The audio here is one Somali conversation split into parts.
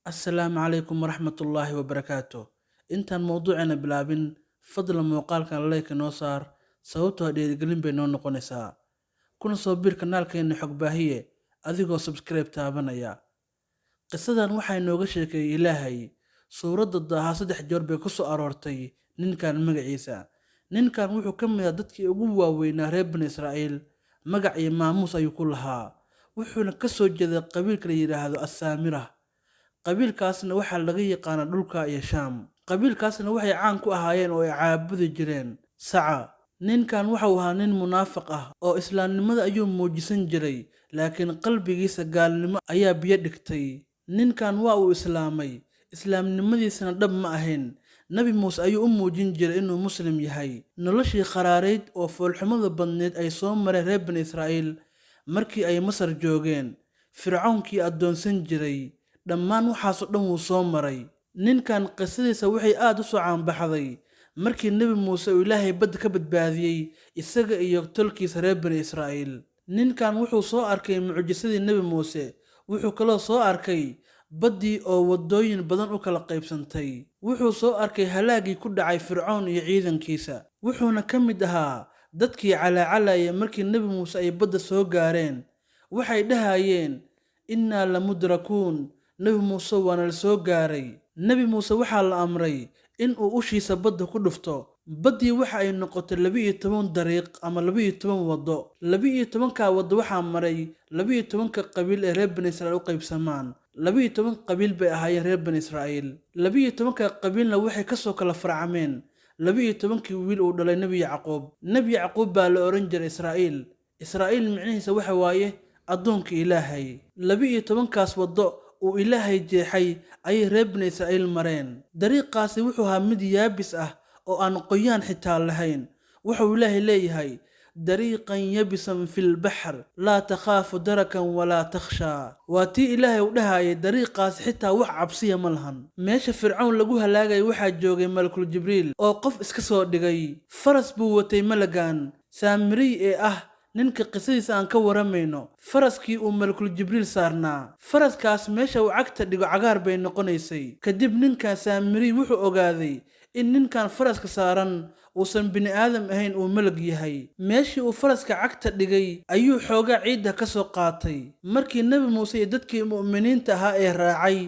السلام عليكم ورحمة الله وبركاته. intaan mowduuceena bilaabin fadlan muuqaalkan like noo saar sababtoo dhiirigelin bay noo noqonaysaa kuna soo biir kanaalkeena xog baahiye adigoo subscribe taabanaya. qisadan waxay nooga sheekeeyay Ilaahay suuradda daaha 3 jeer bay ku soo aroortay ninkan magaciisa. ninkan wuxuu ka mid ah dadkii ugu waaweynaa reer bani Israa'iil, magac iyo maamuus ayuu ku lahaa, wuxuuna ka soo jeeday qabiilka la yiraahdo Asaamirah. qabiilkaasna waxaa laga yaqaanaa dhulka iyo Shaam. qabiilkaasna waxay caan ku ahaayeen oo ay caabudi jireen saca. ninkan wuxuu ahaa nin munaafiq ah oo islaamnimada ayuu muujisan jiray, laakiin qalbigiisa gaalnimo ayaa biyo dhigtay. ninkan waa uu islaamay, islaamnimadiisana dhab ma ahayn. nabi muuse ayuu u muujin jiray inuu muslim yahay. noloshii qaraareyd oo foolxumada badneed ay soo mareen reer bani Israa'iil markii ay Masar joogeen, fircawnkii addoonsan jiray, dhammaan waxaasoo dhan wuu soo maray. ninkan qisadiisa waxay aad u soo caanbaxday markii nebi muuse uu Ilaahay badda ka badbaadiyey isaga iyo tolkiisa reer bani Israa'iil. ninkan wuxuu soo arkay mucjisadii nebi muuse, wuxuu kaloo soo arkay baddii oo waddooyin badan u kala qaybsantay. wuxuu soo arkay halaagii ku dhacay fircoon iyo ciidankiisa, wuxuuna ka mid ahaa dadkii calaacalaya markii nebi muuse ay badda soo gaareen. waxay dhahayeen innaa lamudrakuun, nebi muuse waana la soo gaaray. nebi muuse waxaa la amray in uu ushiisa badda ku dhufto. baddii waxa ay noqotay 12 dariiq ama 12 waddo. 12kaa waddo waxaa maray 12ka qabiil ee reer bani Israa'iil u qaybsamaan. 12 qabiil bay ahaayeen reer bani Israa'iil. 12ka qabiilna waxay ka soo kala farcameen 12kii wiil uu dhalay nebi Yacquub. nebi Yacquub baa la oran jiray Israa'iil. Israa'iil micnihiisa waxa waaye addoonka Ilaahay. 12kaas waddo uu Ilaahay jeexay ayay reer bani Israa'iil mareen. dariiqaasi wuxuu ahaa mid yaabis ah oo aan qoyaan xitaa lahayn. wuxuu Ilaahay leeyahay dariiqan yabisan fil bahr laa takhaafu darakan walaa takhshaa. waa tii Ilaahay u dhahayay dariiqaas xitaa wax cabsiya ma lahan. meesha fircawn lagu halaagay waxaa joogay malakul jibriil oo qof iska soo dhigay. faras buu watay malagan saamiri ee ah ninka qisadiisa aan ka waramayno. faraskii uu malakul jibriil saarnaa, faraskaas meesha uu cagta dhigo cagaar bay noqonaysay. kadib ninkan saamiri wuxuu ogaaday in ninkan faraska saaran uusan bini aadam ahayn, uu malag yahay. meeshii uu faraska cagta dhigay ayuu xoogaa ciidda ka soo qaatay. markii nebi muuse iyo dadkii mu'miniinta ahaa ee raacay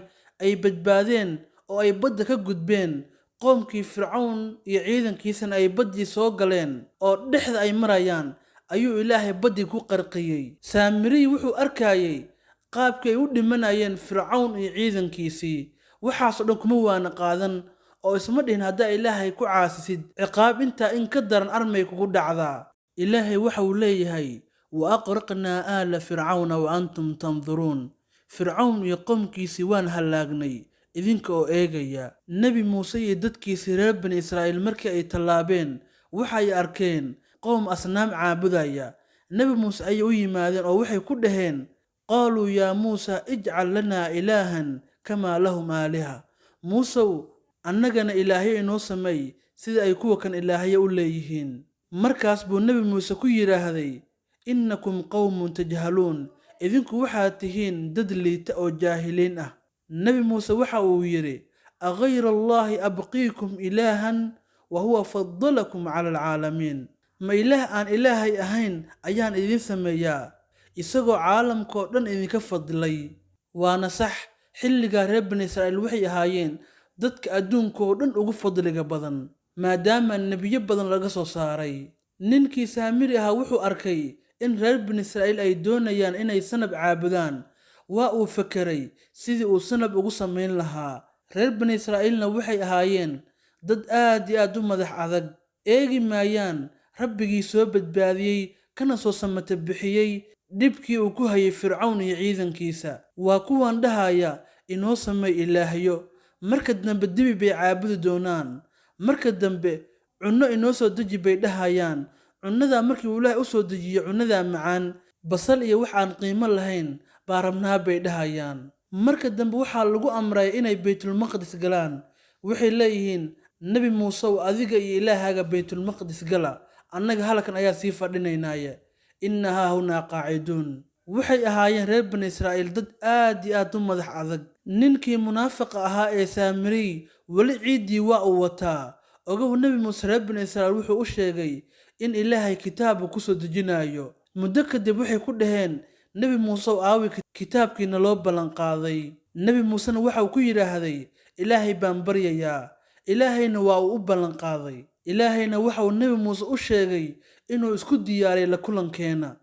ay badbaadeen oo ay badda ka gudbeen, qoomkii fircawn iyo ciidankiisana ay baddii soo galeen oo dhexda ay marayaan, ayuu Ilaahay baddii ku qarqiyey. saamiri wuxuu arkayay qaabkii ay u dhimanayeen fircawn iyo ciidankiisii. waxaasoo dhan kuma waana qaadan oo isma dhihin haddaa Ilaahay ku caasisid ciqaab intaa in ka daran armay kugu dhacdaa. Ilaahay waxa uu leeyahay wa aqraqnaa aala fircawna wa antum tanduruun. fircawn iyo qoomkiisii waan halaagnay idinka oo eegaya. nebi muuse iyo dadkiisii reer bani Israa'iil markii ay tallaabeen waxay arkeen qoom asnaam caabudaya. nebi muuse ayay u yimaadeen oo waxay ku dhaheen qaaluu yaa muusa ijcal lanaa ilaahan kamaa lahum aaliha. muusow annagana ilaahyo inoo sameey sida ay kuwa kan ilaahyo u leeyihiin. markaas buu nebi muuse ku yidhaahday innakum qawmun tajhaluun, idinku waxaad tihiin dad liita oo jaahiliin ah. nebi muuse waxa uu yidhi aghayra allaahi abqiikum ilaahan wa huwa faddalakum cala alcaalamiin. ma ilaah aan ilaahay ahayn ayaan idin sameeyaa isagoo caalamkao dhan idinka fadlay. waana sax, xilligaa reer bani Israa'iil waxay ahaayeen dadka adduunka oo dhan ugu fadliga badan maadaama nebiyo badan laga soo saaray. ninkii saamiri ahaa wuxuu arkay in reer bani Israa'iil ay doonayaan inay sanab caabudaan. waa uu fekeray sidii uu sanab ugu samayn lahaa. reer bani Israa'iilna waxay ahaayeen dad aad iyo aad u madax adag, eegi maayaan rabbigii soo badbaadiyey kana soo samata bixiyey dhibkii uu ku hayay fircawn iyo ciidankiisa. waa kuwan dhahaya inoo sameey ilaahyo, marka dambe dibi bay caabudi doonaan, marka dambe cunno inoo soo deji bay dhahayaan. cunnadaa markii uu Ilaahay u soo dejiyo cunnadaa macaan, basal iyo wax aan qiimo lahayn baa rabnaa bay dhahayaan. marka dambe waxaa lagu amray inay baytulmaqdis galaan. waxay leeyihiin nebi muusew adiga iyo ilaahaaga baytulmaqdis gala, annaga halkan ayaa sii fadhinaynaaye inna haa hunaa qaaciduun. waxay ahaayeen reer bani Israa'iil dad aad iyo aad u madax adag. ninkii munaafiqa ahaa ee saamiriy weli ciiddii waa uu wataa. ogow nebi muuse reer bani israa'iil wuxuu u sheegay in ilaahay kitaab uu ku soo dejinayo. muddo kadib waxay ku dhaheen, nebi muusew aawi kitaabkiina loo ballanqaaday. nebi muusena waxa uu ku yidhaahday, ilaahay baan baryayaa. ilaahayna waa uu u ballanqaaday. ilaahayna waxa uu nebi muuse u sheegay inuu isku diyaariyay la kulankeena.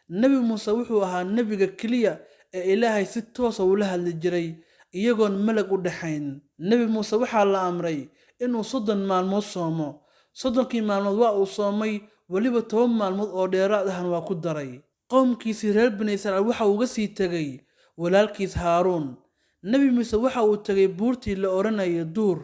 nebi muuse wuxuu ahaa nebiga keliya ee ilaahay si toosa ula hadli jiray iyagoon malag u dhaxayn. nebi muuse waxaa la amray inuu 30 maalmood soomo. 30kii maalmood waa uu soomay, weliba 10 maalmood oo dheeraad ahna waa ku daray. qowmkiisii reer bani israa'iil waxa uga sii tegay walaalkiis haaruun. nebi muuse waxa uu tegay buurtii la odhanayay duur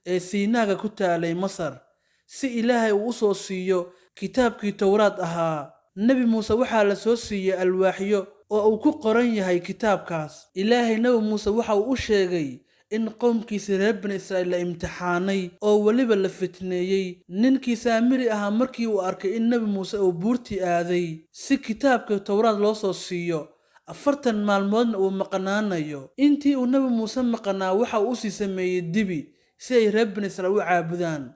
ee siinaaga ku taalay masar si ilaahay uu u soo siiyo kitaabkii towraad ahaa. nebi muuse waxaa la soo siiyey alwaaxyo oo uu ku qoran yahay kitaabkaas. ilaahay nebi muuse waxa uu u sheegay in qowmkiisii reer bani israa'iil la imtixaanay oo weliba la fitneeyey. ninkii saamiri ahaa markii uu arkay in nebi muuse uu buurtii aaday si kitaabka towraad loo soo siiyo 40 maalmoodna uu maqnaanayo, intii uu nebi muuse maqnaa waxa uu usii sameeyey dibi si ay reer bani israa'iil u caabudaan.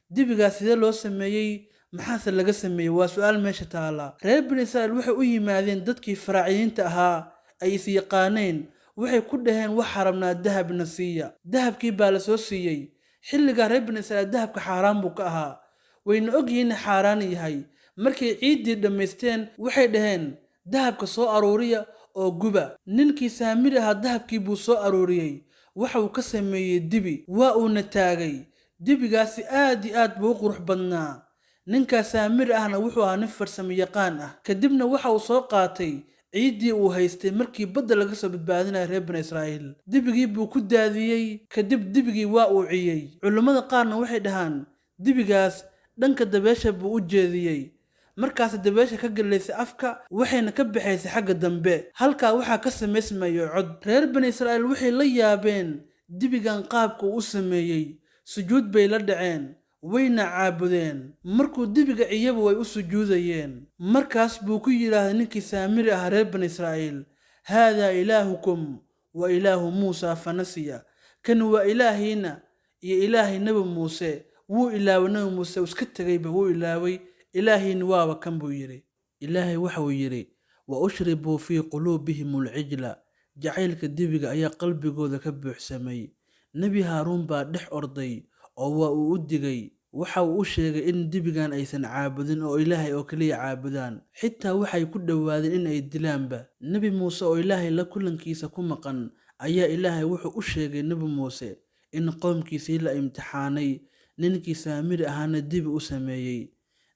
dibigaas sidee loo sameeyey, maxaase laga sameeyey, waa su-aal meesha taala. reer bani israa'iil waxay u yimaadeen dadkii faraaciyiinta ahaa ay is yaqaaneen. waxay ku dhaheen, waxaa rabnaa dahabna siiya. dahabkii baa la soo siiyey. xilligaa reer bani israa'iil dahabka xaaraan buu ka ahaa, wayna ogyihiin in xaaraan yahay. markay ciiddii dhammaysteen waxay dhaheen, dahabka soo aruuriya oo guba. ninkii saamiri ahaa dahabkii buu soo aruuriyey. waxa uu ka sameeyey dibi, waa uuna taagay. dibigaasi aad iyo aad buu u qurux badnaa. ninkaas saamiri ahna wuxuu ahaa nin farsamo yaqaan ah. kadibna waxa uu soo qaatay ciiddii uu haystay markii badda laga soo badbaadinaya reer bani israa'iil. dibigii buu ku daadiyey, kadib dibigii waa uu ciyey. culimmada qaarna waxay dhahaan dibigaas dhanka dabeesha buu u jeediyey. markaas dabeesha ka galaysay afka waxayna ka baxaysay xagga dambe. halkaa waxaa ka samaysmayo cod. reer bani israa'iil waxay la yaabeen dibigan qaabka uu u sameeyey. sujuud bay la dhaceen, wayna caabudeen. markuu dibiga ciyaba way u sujuudayeen. markaas buu ku yidhaahday ninkii saamiri ah reer bani israa'iil, haadaa ilaahukum wa ilaahu muusa fanasiya. kan waa ilaahiina iyo ilaahay nebi muuse. wuu ilaaway nebi muuse, iska tegayba wuu ilaaway. ilaahiina waaba kan buu yidhi. ilaahay waxa uu yidhi, wa ushribuu fii quluubihim alcijla. jacaylka dibiga ayaa qalbigooda ka buuxsamay. nebi haaruun baa dhex orday oo waa uu u digay. waxa uu u sheegay in dibigan aysan caabudin oo ilaahay oo keliya caabudaan. xitaa waxay ku dhowaadeen in ay dilaanba. nebi muuse oo ilaahay la kulankiisa ku maqan ayaa ilaahay wuxuu u sheegay nebi muuse in qowmkiisii la imtixaanay, ninkii saamiri ahaana dibi u sameeyey.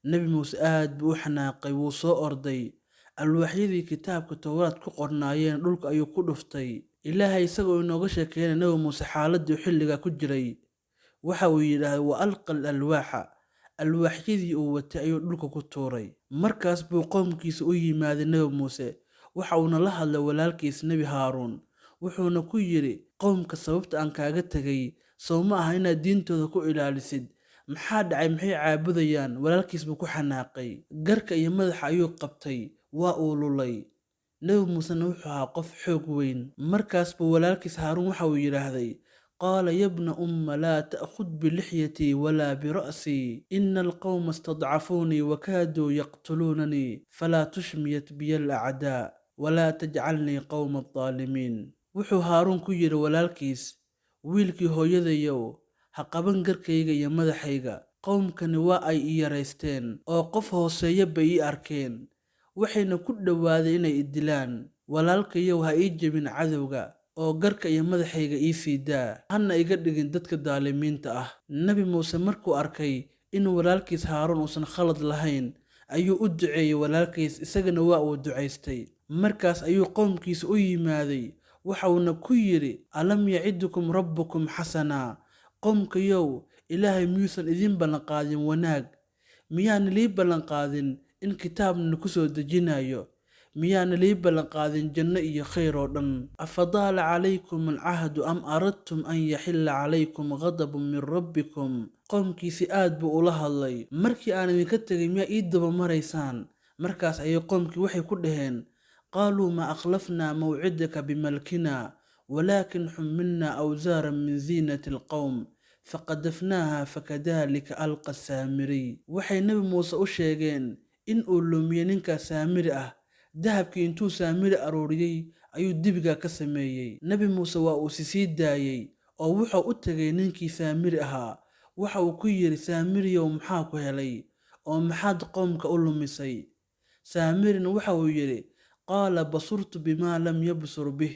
nebi muuse aad buu u xanaaqay, wuu soo orday. alwaaxyadii kitaabka towraad ku qornaayeen dhulka ayuu ku dhuftay. ilaahay isagoo inooga sheekeynay nebi muuse xaaladii xilligaa ku jiray. waxa uu yidhaahday, wa alqa alwaaxa. alwaaxyadii uu watay ayuu dhulka ku tuuray. markaas buu qowmkiisa u yimaaday nebi muuse. waxa uuna la hadlay walaalkiis nebi haaruun. wuxuuna ku yidhi, qowmka sababta aan kaaga tegay sow ma aha inaad diintooda ku ilaalisid. maxaa dhacay, maxay caabudayaan? walaalkiis buu ku xanaaqay. garka iyo madaxa ayuu qabtay, waa uu lulay. nebi muusena wuxuu ahaa qof xoog weyn. markaas buu walaalkiis haaruun waxa uu yidhaahday, qaala yabna umma laa ta'khud bilixyatii walaa bira'sii ina alqowma istadcafuunii wakaaduu yaqtuluunanii falaa tushmiyat biya alacdaa walaa tajcalnii qowma aldaalimiin. wuxuu haaruun ku yidhi walaalkiis, wiilkii hooyadayow, ha qaban garkayga iyo madaxayga. qowmkani waa ay i yaraysteen oo qof hooseeya bay ii arkeen. waxayna ku dhowaadeen inay i dilaan. walaalkayow ha ii jebin cadowga oo garka iyo madaxayga ii sii daa, hana iga dhigin dadka daalimiinta ah. nebi muuse markuu arkay in walaalkiis haaruun uusan khalad lahayn ayuu u duceeyey walaalkiis, isagana waa uu ducaystay. markaas ayuu qowmkiisa u yimaaday. waxauna ku yidhi, alam yacidukum rabbukum xasanaa. qowmkayow, ilaahay miyuusan idiin ballanqaadin wanaag? miyaana lii ballanqaadin in kitaabna ku soo dejinayo? miyaana lii ballanqaadin janno iyo khayr oo dhan? afadaala calaykum alcahdu am aradtum an yaxilla calaykum ghadabun min rabbikum. qowmkiisi aad buu ula hadlay. markii aan idinka tegay miyaa ii daba maraysaan? markaas ayay qowmkii waxay ku dhaheen, qaaluu maa akhlafnaa mawcidaka bimalkina walaakin xumilnaa awsaaran min ziinati alqowm faqadafnaaha fakadaalika alqa saamiriy. Waxay nebi muuse u sheegeen in uu lumiye ninkaa saamiri ah. Dahabkii intuu saamiri aruuriyey ayuu dibiga ka sameeyey. Nebi muuse waa uu sii daayey oo wuxuu u tegay ninkii saamiri ahaa. waxa uu ku yidhi, saamiriyow maxaa ku helay oo maxaad qoomka u lumisay? saamirina waxa uu yidhi, qaala basurtu bimaa lam yabsur bih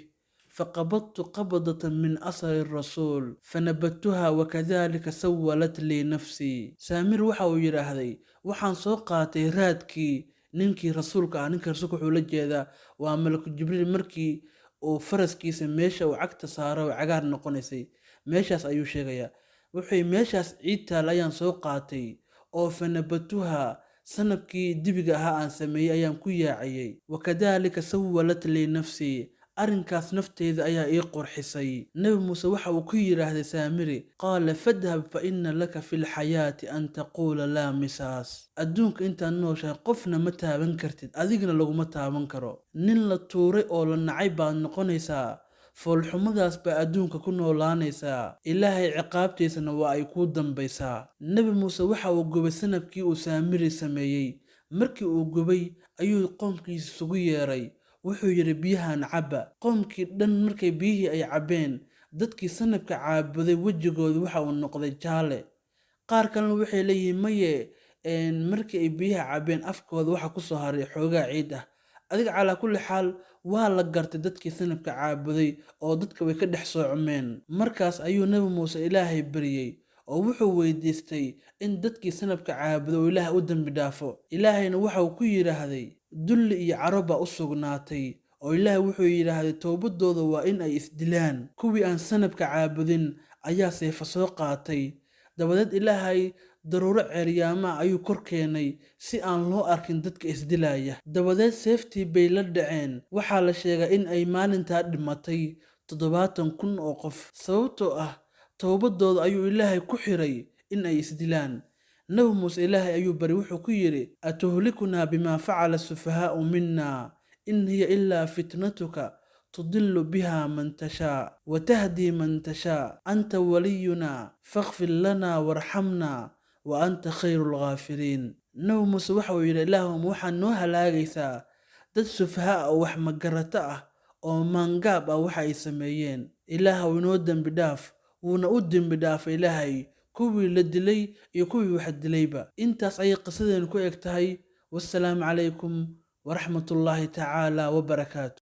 faqabadtu qabdatan min asari rasuul fanabadtuha wakadalika sawalat lii nafsii. saamir waxa uu yidhaahday, waxaan soo qaatay raadkii ninkii rasuulka ah. ninkii rasuulka wuxuu la jeedaa waa malaku jibriil. markii uu faraskiisa meesha uu cagta saaro oo cagaar noqonaysay meeshaas ayuu sheegayaa. wuxuu meeshaas ciid taal ayaan soo qaatay oo fanabatuha sanabkii dibiga ahaa aan sameeyey ayaan ku yaaciyey. wakadaalika sawalat lii nafsii, arrinkaas nafteeda ayaa ii qurxisay. nebi muuse waxa uu ku yidhaahday saamiri, qaala fadhab fa inna laka fi lxayaati an taquula laa misaas. adduunka intaad nooshahay qofna ma taaban kartid, adigna laguma taaban karo. nin la tuuray oo la nacay baad noqonaysaa. foolxumadaas baa adduunka ku noolaanaysaa. ilaahay ciqaabtiisana waa ay kuu dambaysaa. nebi muuse waxa uu gubay sanabkii uu saamiri sameeyey. markii uu gubay ayuu qoomkiisa isugu yeeray. wuxuu yidhi, biyahan cabba. qoomkii dhan markay biyihii ay cabbeen, dadkii sanabka caabuday wejigooda waxa uu noqday jaalle. qaar kalena waxay leeyihiin maye, markii ay biyaha cabbeen afkooda waxa kusoo haray xoogaa ciid ah. adiga calaa kulli xaal waa la gartay dadkii sanabka caabuday oo dadka way ka dhex soocmeen. markaas ayuu nebi muuse ilaahay baryey oo wuxuu weydiistay in dadkii sanabka caabuday oo ilaahay u dembi dhaafo. ilaahayna waxauu ku yidhaahday, dulli iyo caro baa u sugnaatay. oo ilaahay wuxuu yidhaahday, toobadooda waa in ay isdilaan. kuwii aan sanabka caabudin ayaa seefa soo qaatay. dabadeed ilaahay daruuro ceeryaama ayuu kor keenay si aan loo arkin dadka isdilaya. dabadeed seeftii bay la dhaceen. waxaa la sheegaa in ay maalintaa dhimatay 70,000 oo qof. sababtoo ah toobadooda ayuu ilaahay ku xiray in ay isdilaan. nebi muuse ilaahay ayuu bari, wuxuu ku yidhi, atuhlikunaa bimaa facala sufahaa'u minna in hiya ilaa fitnatuka tudillu biha man tashaa watahdii man tashaa anta waliyunaa faghfir lanaa warxamnaa wa anta khayru lghaafiriin. nebi muuse waxa uu yidhi, ilaahuma waxaad noo halaagaysaa dad sufaha ah oo wax magarato ah oo maangaab ah waxa ay sameeyeen. ilaahaw inoo dembi dhaaf. wuuna u dembi dhaafay ilaahay kuwii la dilay iyo kuwii wax dilayba. intaas ayay qisadeenu ku eg tahay. wassalaamu calaykum waraxmatullaahi tacaala wabarakaatu.